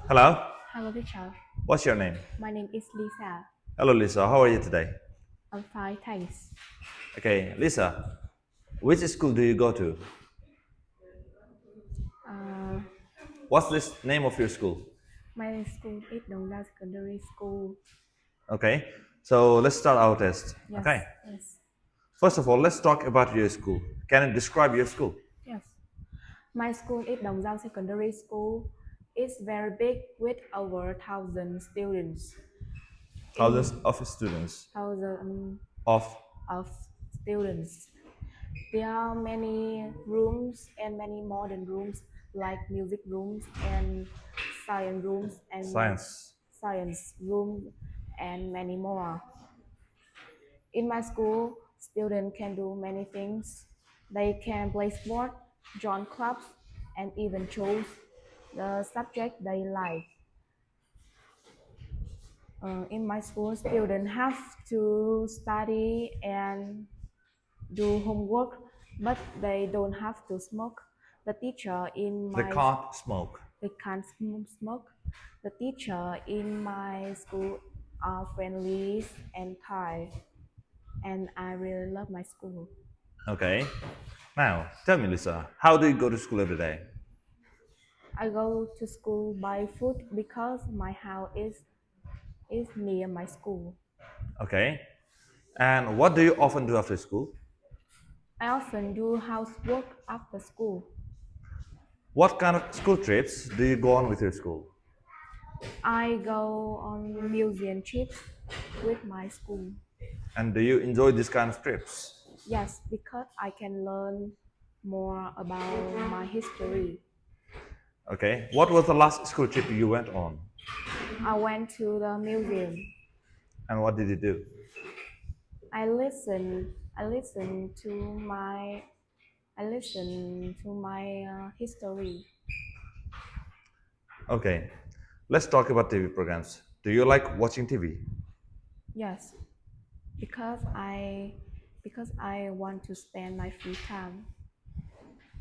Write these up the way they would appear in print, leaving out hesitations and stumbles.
Hello, Hello, teacher. what's your name? My name is Lisa. Hello, Lisa. How are you today? I'm fine, thanks. Okay, Lisa, which school do you go to? Uh, What's this name of your school? my school is Donggao Secondary School. Okay, so let's start our test. Yes, Okay, yes, first of all, let's talk about your school. Can you describe your school? yes. My school is Donggao Secondary School. It's very big with over 1,000 students. Thousands In of students. thousand Of of students, there are many rooms and many modern rooms like music rooms and science. science room and many more. In my school, students can do many things. They can play sport, join clubs, and even choose the subject they like. In my school, students have to study and do homework, but they don't have to smoke. The teacher in They my can't smoke. they can't smoke. The teacher in my school are friendly and kind, and I really love my school. Okay, now tell me, Lisa, how do you go to school every day? I go to school by foot because my house is near my school. Okay, and what do you often do after school? I often do housework after school. What kind of school trips do you go on with your school? I go on museum trips with my school. And do you enjoy this kind of trips? Yes, because I can learn more about my history. Okay. What was the last school trip you went on? I went to the museum. And what did you do? I listen to my history. Okay. Let's talk about TV programs. Do you like watching TV? Yes, because I want to spend my free time.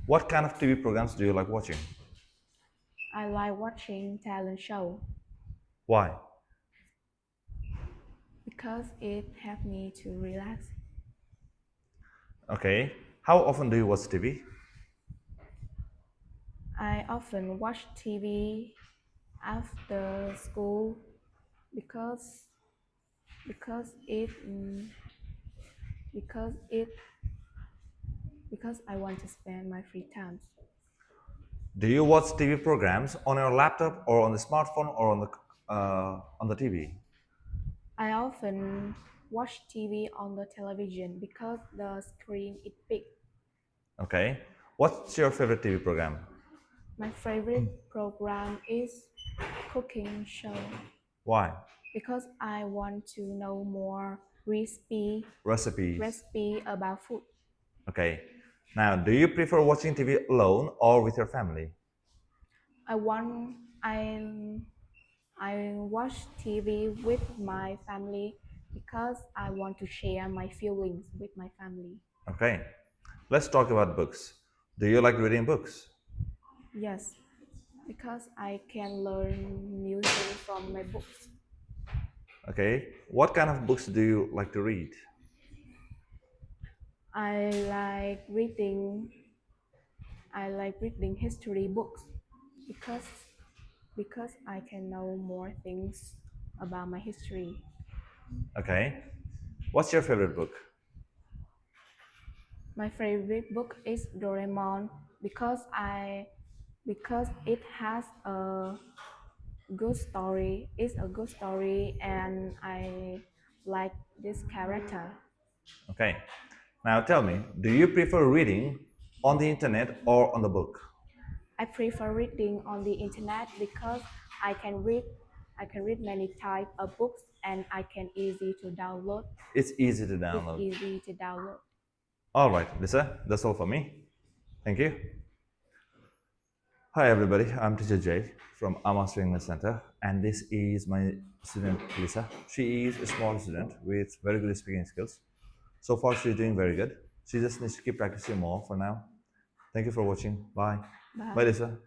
What kind of TV programs do you like watching? I like watching talent show Why? because it helps me to relax. Okay. How often do you watch TV? I often watch TV after school because because it because it because I want to spend my free time. Do you watch TV programs on your laptop or on the smartphone or on the TV? I often watch TV on the television because the screen is big. Okay. What's your favorite TV program? My favorite program is cooking show Why? because I want to know more Recipes. recipe about food. Okay. Now, do you prefer watching TV alone or with your family? I want I watch TV with my family because I want to share my feelings with my family. Okay. Let's talk about books. Do you like reading books? Yes, because I can learn new things from my books. Okay. What kind of books do you like to read? I like reading I like reading history books because I can know more things about my history. Okay. What's your favorite book? My favorite book is Doraemon because it has a good story. It's a good story and I like this character. Okay. Now tell me, do you prefer reading on the internet or on the book? I prefer reading on the internet because I can read I can read many type of books and I can easy to download. It's easy to It's download. easy to download. All right, Lisa, that's all for me. Thank you. Hi, everybody. I'm Teacher Jay from Amaster English Center, and this is my student Lisa. She is a small student with very good speaking skills. So far, she's doing very good. She just needs to keep practicing more for now. Thank you for watching. Bye. Bye, Bye. Lisa.